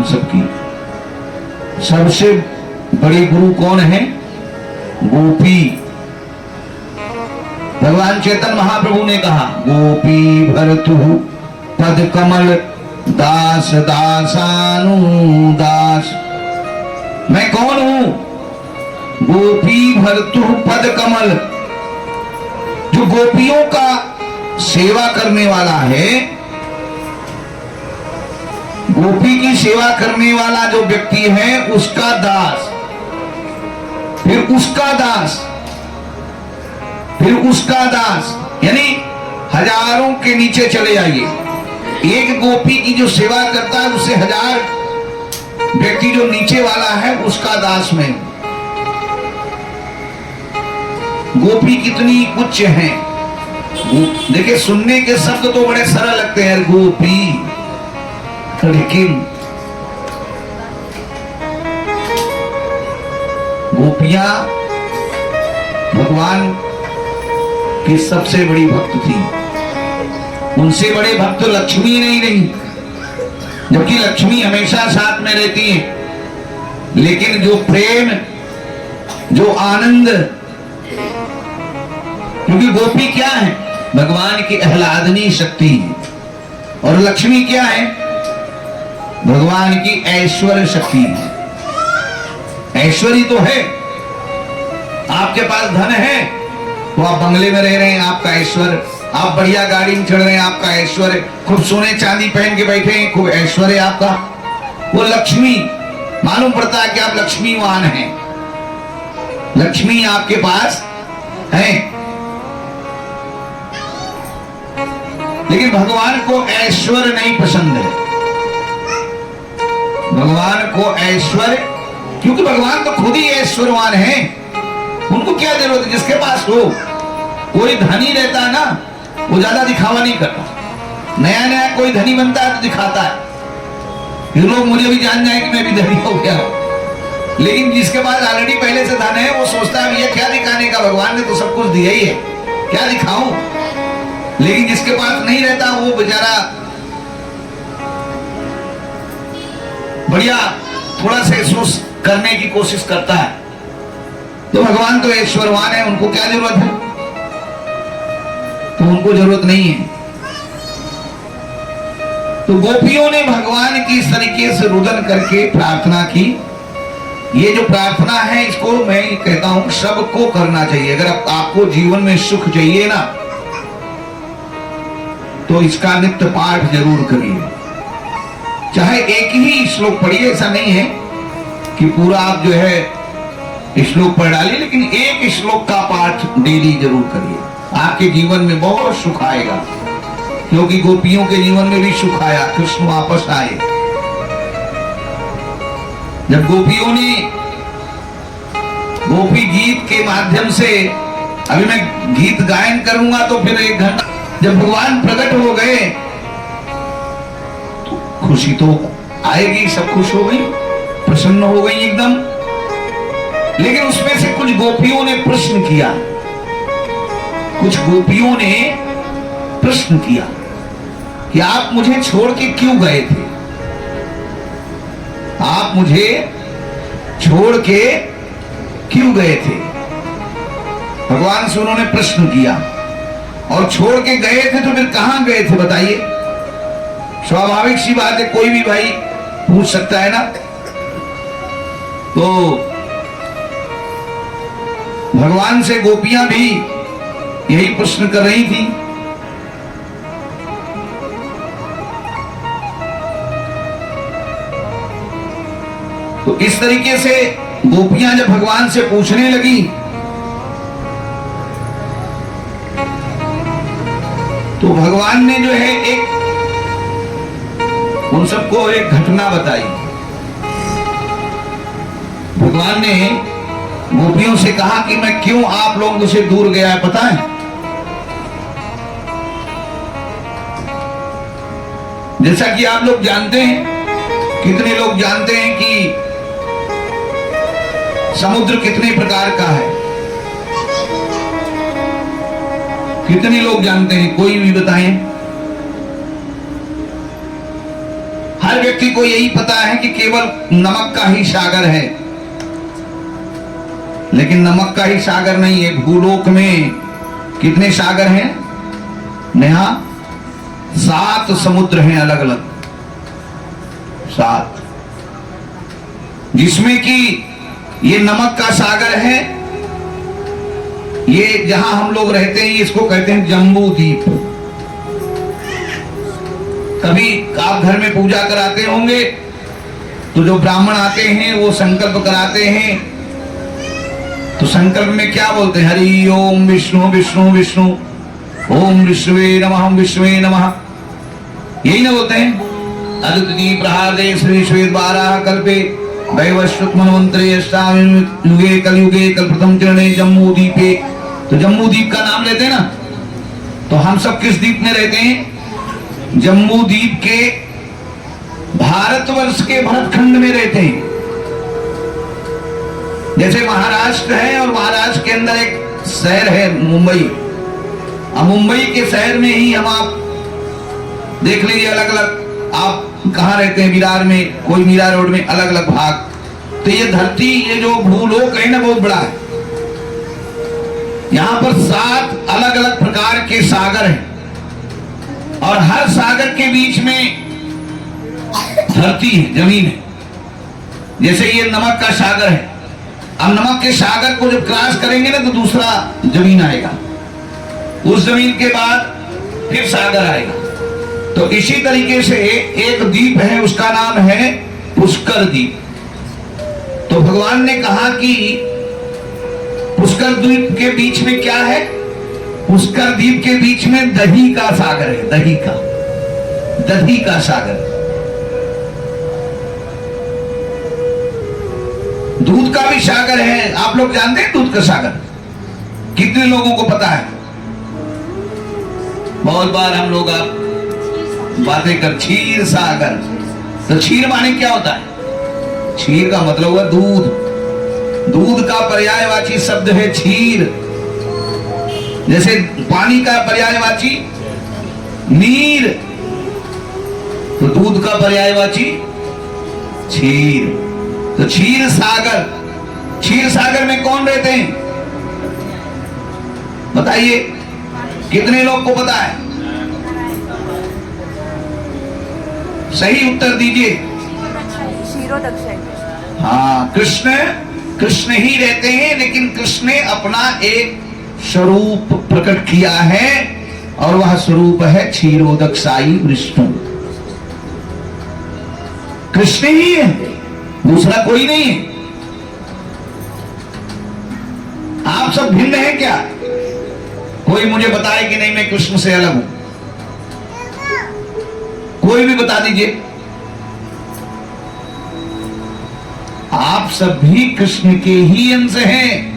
सबकी। सबसे बड़े गुरु कौन है? गोपी। भगवान चैतन्य महाप्रभु ने कहा, गोपी भरतु पद कमल दास दासानुदास। मैं कौन हूं? गोपी भरतु पद कमल। जो गोपियों का सेवा करने वाला है, गोपी की सेवा करने वाला जो व्यक्ति है उसका दास, फिर उसका दास, फिर उसका दास, यानी हजारों के नीचे चले जाइए। एक गोपी की जो सेवा करता है उससे 1000 व्यक्ति जो नीचे वाला है उसका दास में। गोपी कितनी उच्च है। देखिए, सुनने के शब्द तो बड़े सरल लगते हैं, गोपी, लेकिन गोपियां भगवान की सबसे बड़ी भक्त थी। उनसे बड़े भक्त लक्ष्मी नहीं रही, जबकि लक्ष्मी हमेशा साथ में रहती है। लेकिन जो प्रेम, जो आनंद, क्योंकि गोपी क्या है? भगवान की आह्लादनी शक्ति है। और लक्ष्मी क्या है? भगवान की ऐश्वर्य शक्ति है। ऐश्वर्य तो है, आपके पास धन है तो आप बंगले में रह रहे हैं, आपका ऐश्वर्य। आप बढ़िया गाड़ी में चढ़ रहे हैं, आपका ऐश्वर्य। खूब सोने चांदी पहन के बैठे हैं, खूब ऐश्वर्य आपका। वो लक्ष्मी, मालूम पड़ता है कि आप लक्ष्मीवान हैं, लक्ष्मी आपके पास है। लेकिन भगवान को ऐश्वर्य नहीं पसंद है। भगवान को ऐश्वर्य, क्योंकि भगवान तो खुद ही ऐश्वर्यवान है, उनको क्या जरूरत है? जिसके पास हो, कोई धनी रहता है ना, वो ज्यादा दिखावा नहीं करता। नया नया कोई धनी बनता है तो दिखाता है, फिर लोग मुझे भी जान जाए कि मैं भी धनी हो गया। लेकिन जिसके पास ऑलरेडी पहले से धन है वो सोचता है ये क्या दिखाने का, भगवान ने तो सब कुछ दिया ही है, क्या दिखाऊं। लेकिन जिसके पास नहीं रहता वो बेचारा बढ़िया थोड़ा सा महसूस करने की कोशिश करता है। तो भगवान तो ऐश्वर्यवान है, उनको क्या जरूरत है? तो उनको जरूरत नहीं है। तो गोपियों ने भगवान की इस तरीके से रुदन करके प्रार्थना की। ये जो प्रार्थना है इसको मैं कहता हूं सबको करना चाहिए। अगर आपको जीवन में सुख चाहिए ना तो इसका नित्य पाठ जरूर करिए। चाहे एक ही श्लोक पढ़िए, ऐसा नहीं है कि पूरा आप जो है श्लोक पढ़ डालिए, लेकिन एक श्लोक का पाठ डेली जरूर करिए। आपके जीवन में बहुत सुख आएगा, क्योंकि गोपियों के जीवन में भी सुख आया, कृष्ण वापस आए। जब गोपियों ने गोपी गीत के माध्यम से, अभी मैं गीत गायन करूंगा तो फिर 1 घंटा, जब भगवान प्रकट हो गए तो खुशी तो आएगी, सब खुश हो गई, प्रसन्न हो गई एकदम। लेकिन उसमें से कुछ गोपियों ने प्रश्न किया, कुछ गोपियों ने प्रश्न किया कि आप मुझे छोड़ के क्यों गए थे? आप मुझे छोड़ के क्यों गए थे? भगवान से उन्होंने प्रश्न किया। और छोड़ के गए थे तो फिर कहां गए थे बताइए? स्वाभाविक सी बात है, कोई भी भाई पूछ सकता है ना। तो भगवान से गोपियां भी यही प्रश्न कर रही थी। तो इस तरीके से गोपियां जब भगवान से पूछने लगी तो भगवान ने जो है एक उन सबको एक घटना बताई। भगवान ने गोपियों से कहा कि मैं क्यों आप लोगों से दूर गया है पता है? जैसा कि आप लोग जानते हैं, कितने लोग जानते हैं कि समुद्र कितने प्रकार का है? कितने लोग जानते हैं? कोई भी बताएं। हर हर व्यक्ति को यही पता है कि केवल नमक का ही सागर है, लेकिन नमक का ही सागर नहीं है। भूलोक में कितने सागर हैं नेहा? 7 समुद्र हैं अलग अलग, 7, जिसमें कि ये नमक का सागर है। ये जहां हम लोग रहते हैं इसको कहते हैं जम्बू द्वीप। कभी आप घर में पूजा कराते होंगे तो जो ब्राह्मण आते हैं वो संकल्प कराते हैं, तो संकल्प में क्या बोलते हैं? हरि ओम विष्णु विष्णु विष्णु, ओम विष्णुवे नमः विष्णुवे नमः, यही ना बोलते हैं? अदिति प्रहादे श्री श्वेत 12 कल्पे वैवस्वत मनवंतरे युगे कलयुगे कल प्रथम चरणे जम्मू द्वीपे। तो जम्मू द्वीप का नाम लेते हैं ना, तो हम सब किस द्वीप में रहते हैं? जम्मू द्वीप के भारतवर्ष के भरतखंड में रहते हैं। जैसे महाराष्ट्र है और महाराष्ट्र के अंदर एक शहर है मुंबई, अब मुंबई के शहर में ही हम आप देख लीजिए अलग अलग, आप कहाँ रहते हैं? विरार में, कोई मीरा रोड में, अलग अलग भाग। तो ये धरती, ये जो भूलोक है ना, बहुत बड़ा है। यहाँ पर 7 अलग अलग प्रकार के सागर हैं और हर सागर के बीच में धरती है, जमीन है। जैसे ये नमक का सागर है, अब नमक के सागर को जब क्रॉस करेंगे ना तो दूसरा जमीन आएगा, उस जमीन के बाद फिर सागर आएगा। तो इसी तरीके से एक द्वीप है, उसका नाम है पुष्कर द्वीप। तो भगवान ने कहा कि पुष्कर द्वीप के बीच में क्या है? पुष्कर द्वीप के बीच में दही का सागर है, दही का सागर। दूध का भी सागर है। आप लोग जानते हैं दूध का सागर? कितने लोगों को पता है? बहुत बार हम लोग आप बातें कर, क्षीर सागर। तो क्षीर माने क्या होता है? क्षीर का मतलब हुआ दूध। दूध का पर्यायवाची शब्द है क्षीर। जैसे पानी का पर्यायवाची नीर, तो दूध का पर्यायवाची क्षीर। तो क्षीर सागर, क्षीर सागर में कौन रहते हैं बताइए? कितने लोग को पता है? सही उत्तर दीजिए। हाँ, कृष्ण ही रहते हैं, लेकिन कृष्ण ने अपना एक स्वरूप प्रकट किया है और वह स्वरूप है क्षीरोदक साई विष्णु। कृष्ण ही है, दूसरा कोई नहीं है। आप सब भिन्न हैं क्या? कोई मुझे बताए कि नहीं मैं कृष्ण से अलग हूं? कोई भी बता दीजिए। आप सब भी कृष्ण के ही अंश हैं।